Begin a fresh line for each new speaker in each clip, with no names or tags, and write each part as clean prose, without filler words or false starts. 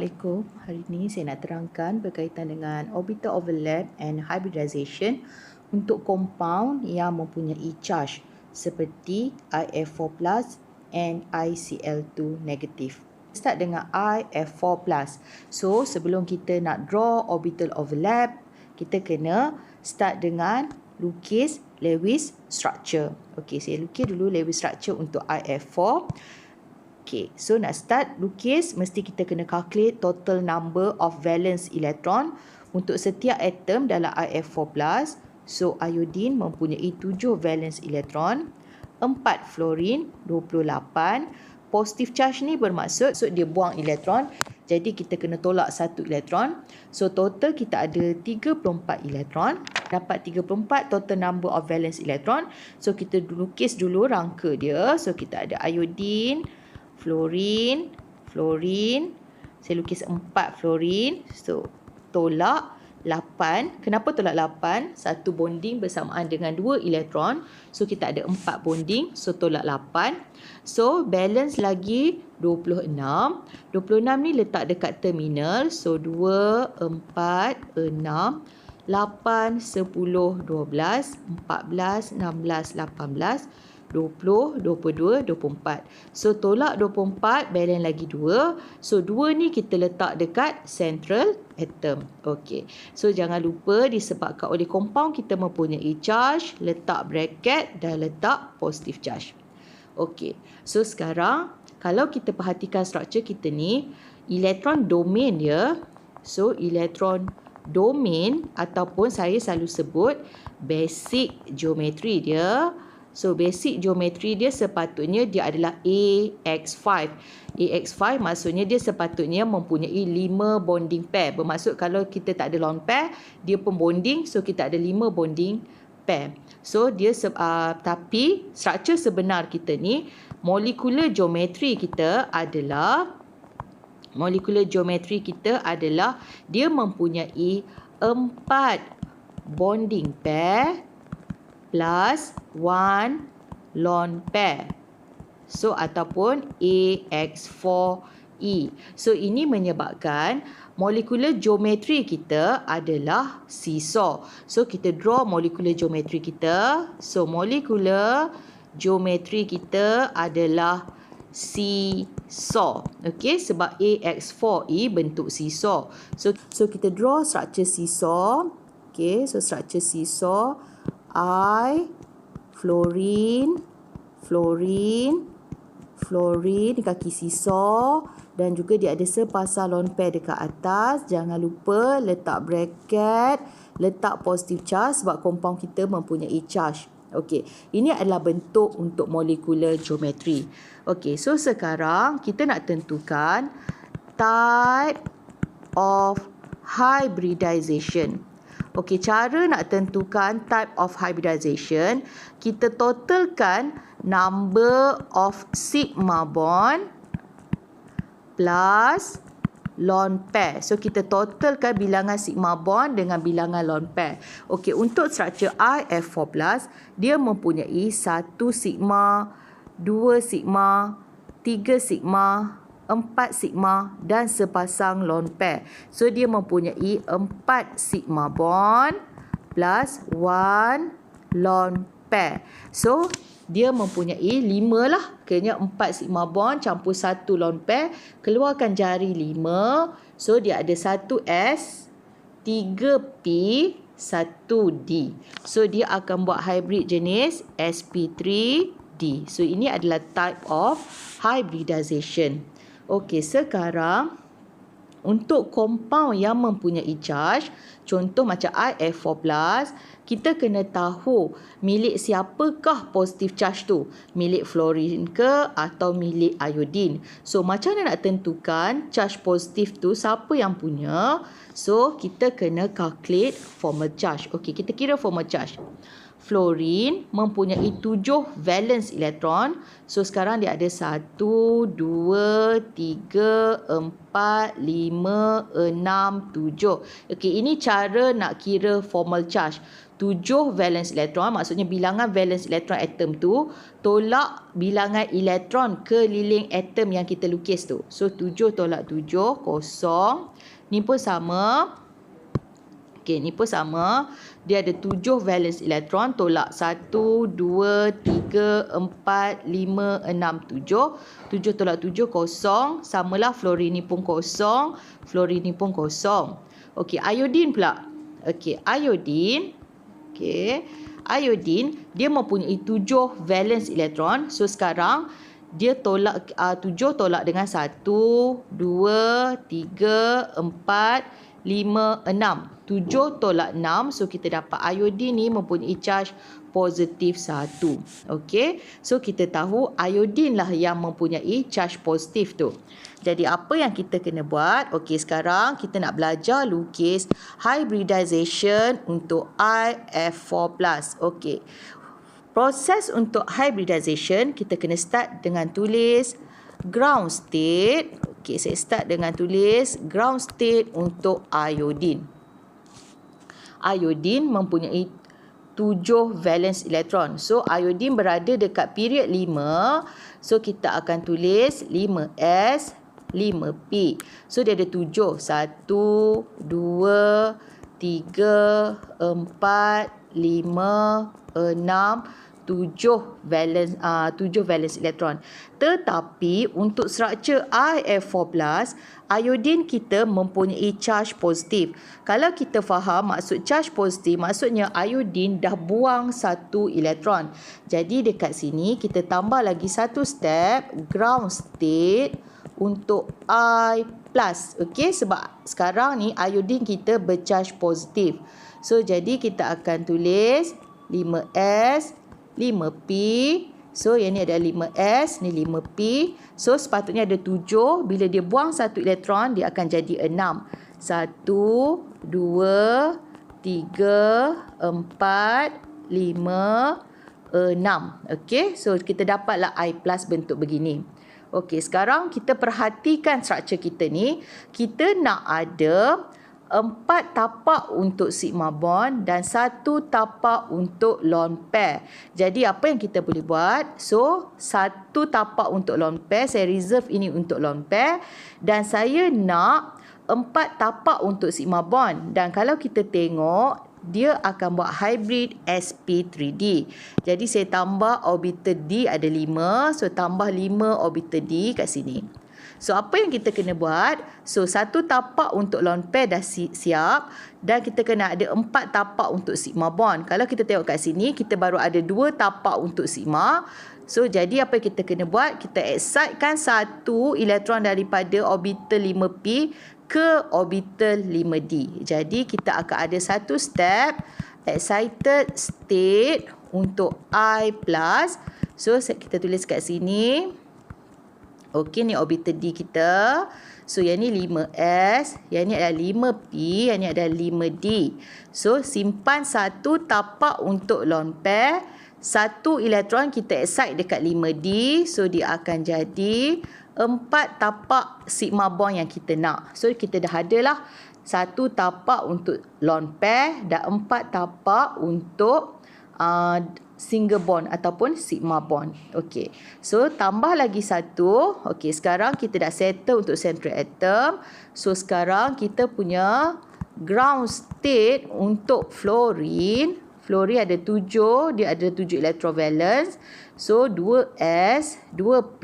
Assalamualaikum. Hari ini saya nak terangkan berkaitan dengan orbital overlap and hybridization untuk compound yang mempunyai charge seperti IF4+ and ICl2 negative. Start dengan IF4+. So, sebelum kita nak draw orbital overlap, kita kena start dengan lukis Lewis structure. Okey, saya lukis dulu Lewis structure untuk IF4. Okay, so nak start lukis, mesti kita kena calculate total number of valence electron untuk setiap atom dalam IF4+. So, iodine mempunyai 7 valence electron, 4 fluorine, 28. Positive charge ni bermaksud dia buang elektron, jadi kita kena tolak 1 elektron. So, total kita ada 34 elektron. Dapat 34 total number of valence electron. So, kita lukis dulu rangka dia. So, kita ada iodine, fluorine, saya lukis 4 fluorine, so tolak 8. Kenapa tolak 8? Satu bonding bersamaan dengan 2 elektron, so kita ada 4 bonding, so tolak 8. So balance lagi 26 ni letak dekat terminal, so 2, 4, 6, 8, 10, 12, 14, 16, 18, 20, 22, 24. So, tolak 24, balance lagi 2. So, 2 ni kita letak dekat central atom. Okey. So, jangan lupa disebabkan oleh compound kita mempunyai charge, letak bracket dan letak positive charge. Okey. So, sekarang kalau kita perhatikan struktur kita ni, elektron domain dia. So, elektron domain ataupun saya selalu sebut basic geometry dia. So, basic geometry dia sepatutnya dia adalah AX5. AX5 maksudnya dia sepatutnya mempunyai 5 bonding pair. Bermaksud kalau kita tak ada lone pair, dia pun bonding. So, kita ada 5 bonding pair. So, dia tapi struktur sebenar kita ni, molekular geometry kita adalah dia mempunyai 4 bonding pair plus 1 lone pair. So, ataupun AX4E. So, ini menyebabkan molekular geometry kita adalah seesaw. So, kita draw molekular geometry kita. So, molekular geometry kita adalah seesaw. Okey, sebab AX4E bentuk seesaw. So, kita draw struktur seesaw. Okey, so struktur seesaw. I, fluorine kaki seesaw, dan juga dia ada sepasang lone pair dekat atas. Jangan lupa letak bracket, letak positive charge sebab compound kita mempunyai charge. Okey, ini adalah bentuk untuk molekular geometry. Okey, so sekarang kita nak tentukan type of hybridization. Okey, cara nak tentukan type of hybridization, kita totalkan number of sigma bond plus lone pair. So, kita totalkan bilangan sigma bond dengan bilangan lone pair. Okey, untuk struktur IF4+, dia mempunyai 1 sigma, 2 sigma, 3 sigma, 4 sigma dan sepasang lone pair. So, dia mempunyai 4 sigma bond plus 1 lone pair. So, dia mempunyai 5 lah. Kena 4 sigma bond campur 1 lone pair. Keluarkan jari 5. So, dia ada 1S, 3P, 1D. So, dia akan buat hybrid jenis sp3d. So, ini adalah type of hybridization. Okey, sekarang untuk compound yang mempunyai charge, contoh macam IF4+, kita kena tahu milik siapakah positive charge tu. Milik fluorine ke atau milik iodine. So, macam mana nak tentukan charge positif tu siapa yang punya? So, kita kena calculate formal charge. Okey, kita kira formal charge. fluorine mempunyai 7 valence elektron. So sekarang dia ada 1, 2, 3, 4, 5, 6, 7. Okey, ini cara nak kira formal charge. 7 valence elektron, maksudnya bilangan valence elektron atom tu tolak bilangan elektron keliling atom yang kita lukis tu. So 7 tolak 7, kosong. Ni pun sama. Okey, ni pun sama. Dia ada 7 valence elektron, tolak 1, 2, 3, 4, 5, 6, 7. 7 tolak 7, kosong. Samalah fluorine ni pun kosong. Fluorine ni pun kosong. Okey, iodine pula. Okey, iodine. Okey, iodine dia mempunyai 7 valence elektron. So sekarang dia tolak 7 tolak dengan 1, 2, 3, 4, 5, 6. 7 tolak 6. So kita dapat iodine ni mempunyai charge positif 1. Okey. So kita tahu iodine lah yang mempunyai charge positif tu. Jadi apa yang kita kena buat? Okey, sekarang kita nak belajar lukis hybridization untuk IF4+. Okey. Proses untuk hybridization kita kena start dengan tulis ground state. Okey, saya start dengan tulis ground state untuk iodine. Iodine mempunyai 7 valence elektron. So iodine berada dekat period 5. So kita akan tulis 5s 5p. So dia ada 7. 1, 2, 3, 4, 5, 6, 7 valence elektron. Tetapi untuk struktur IF4+, iodine kita mempunyai charge positif. Kalau kita faham maksud charge positif, maksudnya iodine dah buang 1 elektron. Jadi dekat sini kita tambah lagi satu step, ground state untuk I+. Okey, sebab sekarang ni iodine kita bercharge positif. So jadi kita akan tulis 5s 5p. So yang ni ada 5s, ni 5p. So sepatutnya ada 7. Bila dia buang 1 elektron, dia akan jadi 6. 1, 2, 3, 4, 5, 6. Okey, so kita dapatlah I+ bentuk begini. Okey, sekarang kita perhatikan struktur kita ni. Kita nak ada 4 tapak untuk sigma bond dan 1 tapak untuk lone pair. Jadi apa yang kita boleh buat? So 1 tapak untuk lone pair, saya reserve ini untuk lone pair, dan saya nak 4 tapak untuk sigma bond. Dan kalau kita tengok, dia akan buat hybrid sp3d. Jadi saya tambah orbital d ada 5, so tambah 5 orbital d kat sini. So apa yang kita kena buat? So 1 tapak untuk lone pair dah siap, dan kita kena ada 4 tapak untuk sigma bond. Kalau kita tengok kat sini, kita baru ada 2 tapak untuk sigma. So jadi apa yang kita kena buat? Kita excitekan 1 elektron daripada orbital 5p ke orbital 5d. Jadi kita akan ada satu step excited state untuk I+. So kita tulis kat sini. Okey, ni orbital D kita. So yang ni 5s, yang ni ada 5p, yang ni ada 5d. So simpan 1 tapak untuk lone pair. 1 elektron kita excite dekat 5d. So dia akan jadi 4 tapak sigma bond yang kita nak. So kita dah adalah 1 tapak untuk lone pair dan 4 tapak untuk single bond ataupun sigma bond. Okey. So tambah lagi 1. Okey, sekarang kita dah settle untuk central atom. So sekarang kita punya ground state untuk fluorine. Fluorine ada 7, dia ada 7 electrovalence. So 2s, 2p,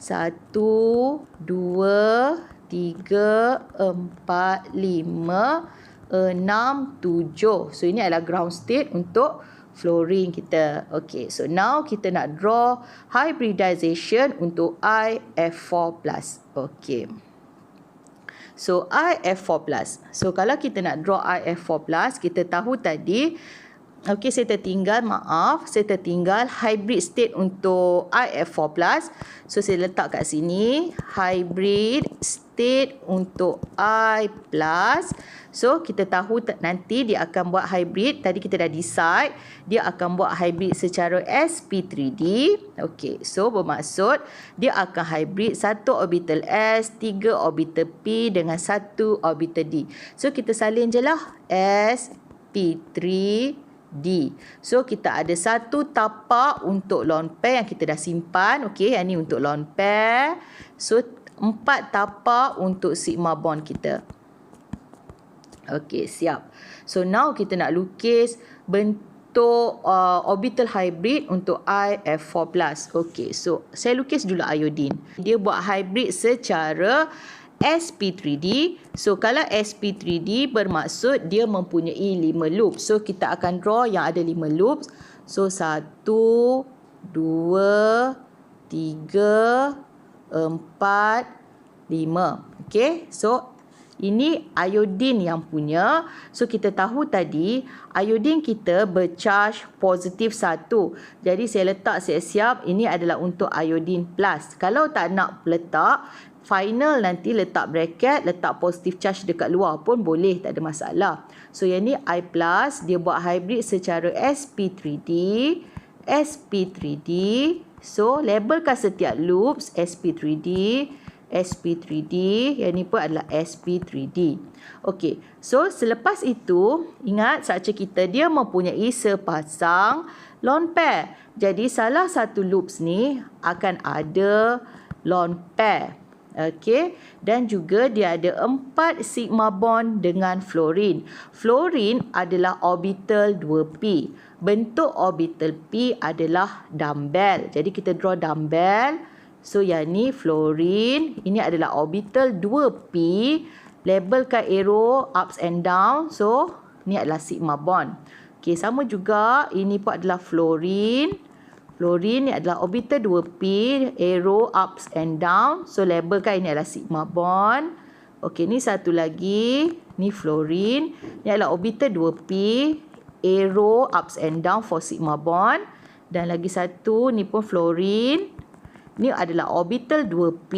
1, 2, 3, 4, 5, 6, 7. So ini adalah ground state untuk fluorine kita. Okey, so now kita nak draw hybridization untuk IF4+. Okey. So IF4+. So kalau kita nak draw IF4+, kita tahu tadi Okey, saya tertinggal, maaf. Saya tertinggal hybrid state untuk IF4+. So, saya letak kat sini. Hybrid state untuk I+. So, kita tahu nanti dia akan buat hybrid. Tadi kita dah decide. Dia akan buat hybrid secara sp3d. Okey, so bermaksud dia akan hybrid 1 orbital s, 3 orbital p dengan 1 orbital d. So, kita salin je lah sp3d. So, kita ada satu tapak untuk lone pair yang kita dah simpan. Okey, yang ni untuk lone pair. So, 4 tapak untuk sigma bond kita. Okey, siap. So, now kita nak lukis bentuk orbital hybrid untuk IF4+. Okey, so saya lukis dulu iodine. Dia buat hybrid secara sp3d. So, kalau sp3d bermaksud dia mempunyai 5 loops. So, kita akan draw yang ada 5 loops. So, 1, 2, 3, 4, 5. Okey, so ini iodine yang punya. So, kita tahu tadi iodine kita bercharge positif 1. Jadi, saya letak siap-siap. Ini adalah untuk iodine plus. Kalau tak nak letak, final nanti letak bracket, letak positive charge dekat luar pun boleh, tak ada masalah. So, yang ni I+, dia buat hybrid secara sp3d. sp3d. So, labelkan setiap loops sp3d. sp3d. Yang ni pun adalah sp3d. Okey. So, selepas itu, ingat structure kita dia mempunyai sepasang lone pair. Jadi, salah satu loops ni akan ada lone pair. Okey, dan juga dia ada 4 sigma bond dengan fluorine. Fluorine adalah orbital 2p. Bentuk orbital p adalah dumbbell. Jadi kita draw dumbbell. So yang ni fluorine, ini adalah orbital 2p. Labelkan arrow ups and down. So ni adalah sigma bond. Okey, sama juga ini pun adalah fluorine. Fluorine ni adalah orbital 2p, arrow ups and down. So, labelkan ini adalah sigma bond. Okey, ni satu lagi. Ni fluorine. Ni adalah orbital 2p, arrow ups and down for sigma bond. Dan lagi satu, ni pun fluorine. Ni adalah orbital 2p,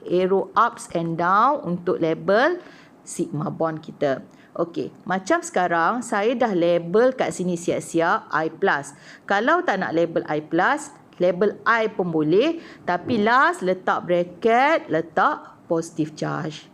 arrow ups and down untuk label sigma bond kita. Okey, macam sekarang saya dah label kat sini siap-siap I+. Kalau tak nak label I+, label I pun boleh. Tapi last letak bracket, letak positive charge.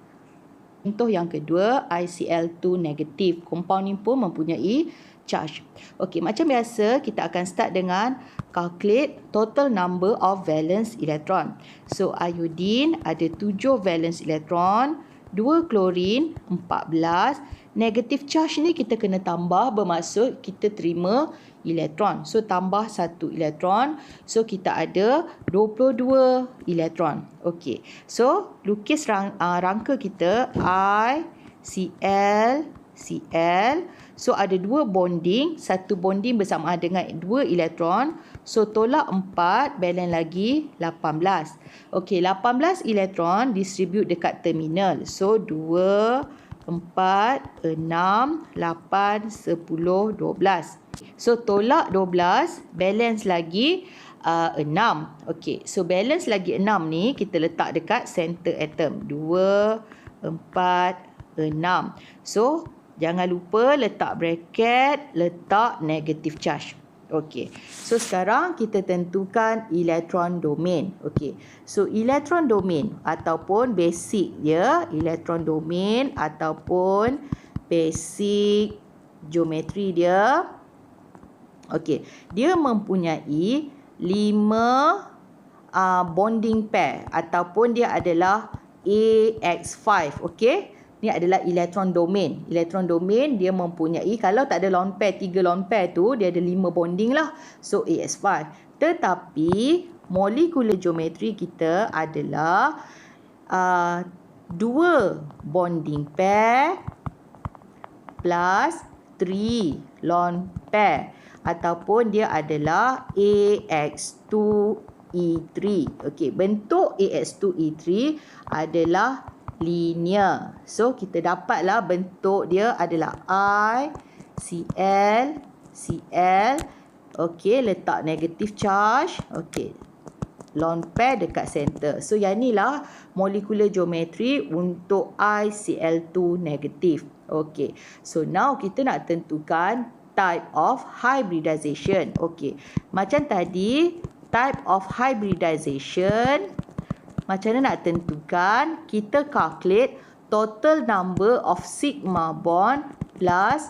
Contoh yang kedua, ICl2 negatif. Compound ni pun mempunyai charge. Okey, macam biasa kita akan start dengan calculate total number of valence electron. So, iodine ada 7 valence electron. 2 klorin, 14. Negative charge ni kita kena tambah, bermaksud kita terima elektron. So, tambah 1 elektron. So, kita ada 22 elektron. Okey. So, lukis rangka kita I, Cl, Cl. So, ada 2 bonding. 1 bonding bersamaan dengan 2 elektron. So, tolak 4, balance lagi 18. Okey, 18 elektron distribute dekat terminal. So, 2, 4, 6, 8, 10, 12. So, tolak 12, balance lagi 6. Okey, so balance lagi 6 ni kita letak dekat center atom. 2, 4, 6. So, jangan lupa letak bracket, letak negative charge. Okey. So, sekarang kita tentukan electron domain. Okey. So, electron domain ataupun basic dia, electron domain ataupun basic geometry dia. Okey. Dia mempunyai 5 bonding pair ataupun dia adalah AX5. Okey. Ni adalah electron domain. Electron domain dia mempunyai, kalau tak ada lone pair, 3 lone pair tu, dia ada 5 bonding lah. So, AS5. Tetapi, molekular geometry kita adalah 2 bonding pair plus 3 lone pair. Ataupun dia adalah AX2E3. Okey, bentuk AX2E3 adalah linear. So, kita dapatlah bentuk dia adalah I, Cl, Cl. Okey, letak negative charge. Okey, lone pair dekat center. So yang ni lah molecular geometry untuk ICl2 negative. Okey, so now kita nak tentukan type of hybridization. Okey, macam tadi type of hybridization, macam mana nak tentukan? Kita calculate total number of sigma bond plus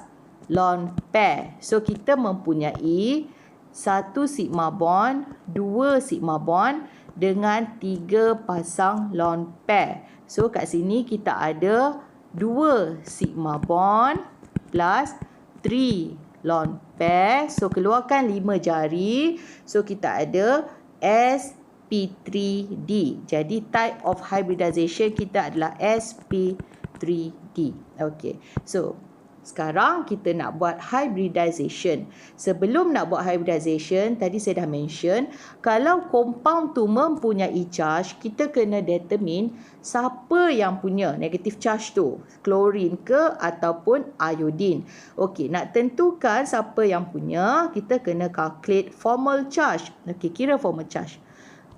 lone pair. So kita mempunyai 1 sigma bond, 2 sigma bond dengan 3 pasang lone pair. So kat sini kita ada 2 sigma bond plus 3 lone pair. So keluarkan 5 jari. So kita ada sp3d. Jadi type of hybridization kita adalah sp3d. Okay. So sekarang kita nak buat hybridization. Sebelum nak buat hybridization, tadi saya dah mention, kalau compound tu mempunyai charge, kita kena determine siapa yang punya negative charge tu. Klorin ke ataupun iodine. Okey, nak tentukan siapa yang punya, kita kena calculate formal charge. Okey, kira formal charge.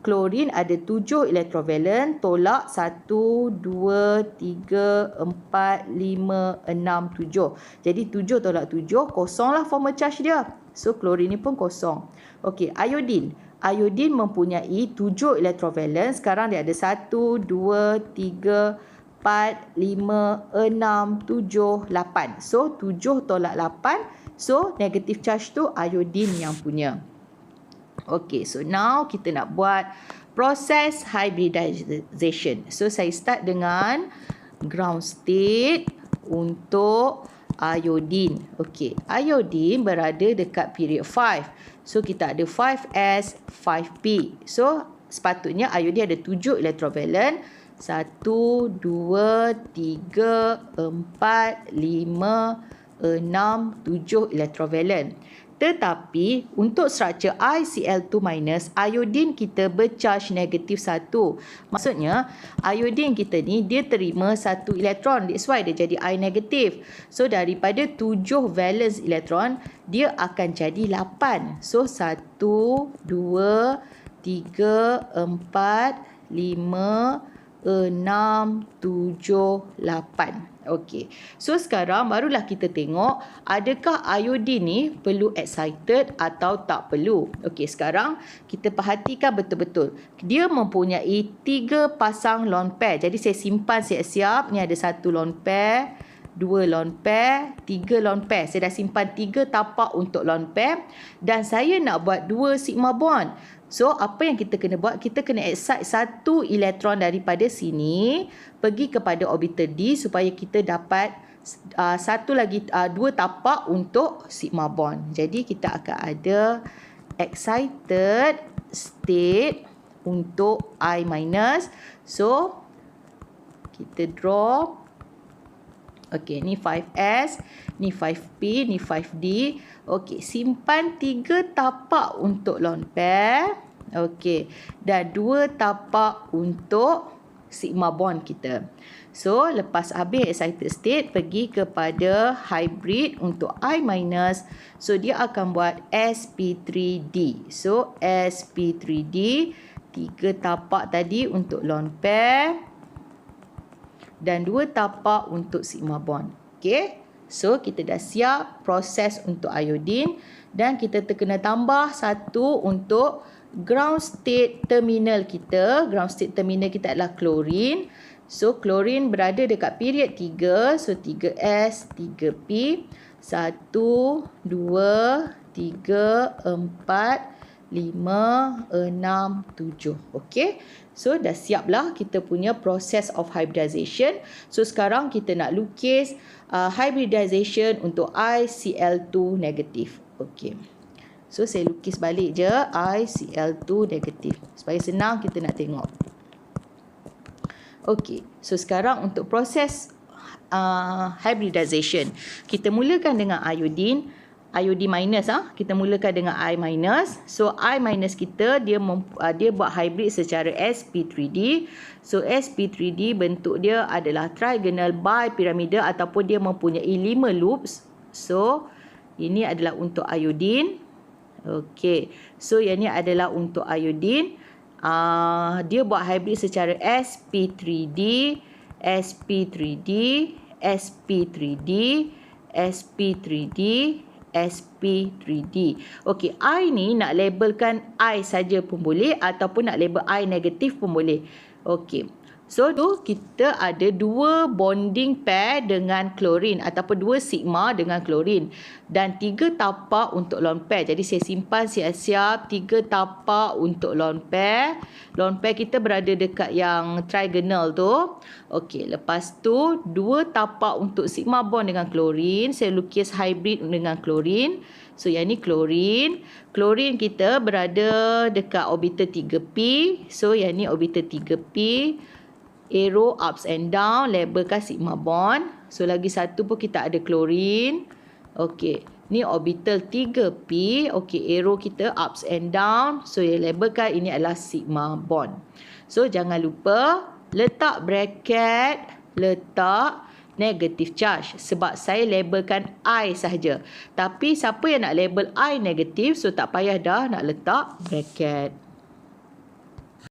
Klorin ada 7 elektrovalen, tolak 1, 2, 3, 4, 5, 6, 7. Jadi 7 tolak 7, kosonglah formal charge dia. So klorin ni pun kosong. Okey, iodine. Iodine mempunyai 7 elektrovalen, sekarang dia ada 1, 2, 3, 4, 5, 6, 7, 8. So 7 tolak 8, so negative charge tu iodine yang punya. Okay, so now kita nak buat proses hybridization. So saya start dengan ground state untuk iodine. Okay, iodine berada dekat period 5. So kita ada 5s, 5p. So sepatutnya iodine ada 7 elektrovalen. 1, 2, 3, 4, 5, 6, 7 elektrovalen. Tetapi untuk struktur ICl2-, iodine kita bercharge negatif 1. Maksudnya iodine kita ni dia terima 1 elektron. That's why dia jadi I negatif. So daripada 7 valence elektron dia akan jadi 8. So 1, 2, 3, 4, 5, 6, 7, 8. Okey. So sekarang barulah kita tengok adakah iodine ni perlu excited atau tak perlu. Okey, sekarang kita perhatikan betul-betul. Dia mempunyai 3 pasang lone pair. Jadi saya simpan siap-siap. Ni ada 1 lone pair, 2 lone pair, 3 lone pair. Saya dah simpan 3 tapak untuk lone pair dan saya nak buat 2 sigma bond. So, apa yang kita kena buat? Kita kena excite 1 elektron daripada sini pergi kepada orbital D supaya kita dapat 2 tapak untuk sigma bond. Jadi, kita akan ada excited state untuk I-. So, kita draw. Okey, ni 5s, ni 5p, ni 5d. Okey, simpan 3 tapak untuk lone pair. Okey, dan 2 tapak untuk sigma bond kita. So, lepas habis excited state, pergi kepada hybrid untuk I-. So, dia akan buat sp3d. So, sp3d, 3 tapak tadi untuk lone pair dan 2 tapak untuk sigma bond. Okey. So, kita dah siap proses untuk iodine dan kita kena tambah 1 untuk ground state terminal kita. Ground state terminal kita adalah klorin. So, klorin berada dekat period 3. So, 3s, 3p. 1, 2, 3, 4, 5, 6, 7. Okey. So, dah siaplah kita punya proses of hybridization. So, sekarang kita nak lukis hybridization untuk ICl2 negatif. Okey. So, saya lukis balik je ICl2 negatif. Supaya senang kita nak tengok. Okey. So, sekarang untuk proses hybridization. Kita mulakan dengan iodine. Iodine minus, kita mulakan dengan I minus. So, I minus kita, dia buat hybrid secara sp3d. So, sp3d bentuk dia adalah trigonal bipyramidal ataupun dia mempunyai 5 loops. So, Ini adalah untuk iodin. Okey. So yang ni adalah untuk iodin. Dia buat hybrid secara sp3d, sp3d, sp3d, sp3d, sp3d. Okey, I ni nak labelkan I saja pun boleh ataupun nak label I negatif pun boleh. Okey. So tu kita ada 2 bonding pair dengan klorin ataupun 2 sigma dengan klorin dan 3 tapak untuk lone pair. Jadi saya simpan siap-siap 3 tapak untuk lone pair. Lone pair kita berada dekat yang trigonal tu. Okey, lepas tu 2 tapak untuk sigma bond dengan klorin. Saya lukis hybrid dengan klorin. So yang ni klorin. Klorin kita berada dekat orbital 3p. So yang ni orbital 3p. Arrow ups and down, labelkan sigma bond. So lagi satu pun kita ada klorin. Okey, ni orbital 3p. Okey, arrow kita ups and down. So yang labelkan ini adalah sigma bond. So jangan lupa letak bracket, letak negative charge sebab saya labelkan I sahaja. Tapi siapa yang nak label I negatif, so tak payah dah nak letak bracket.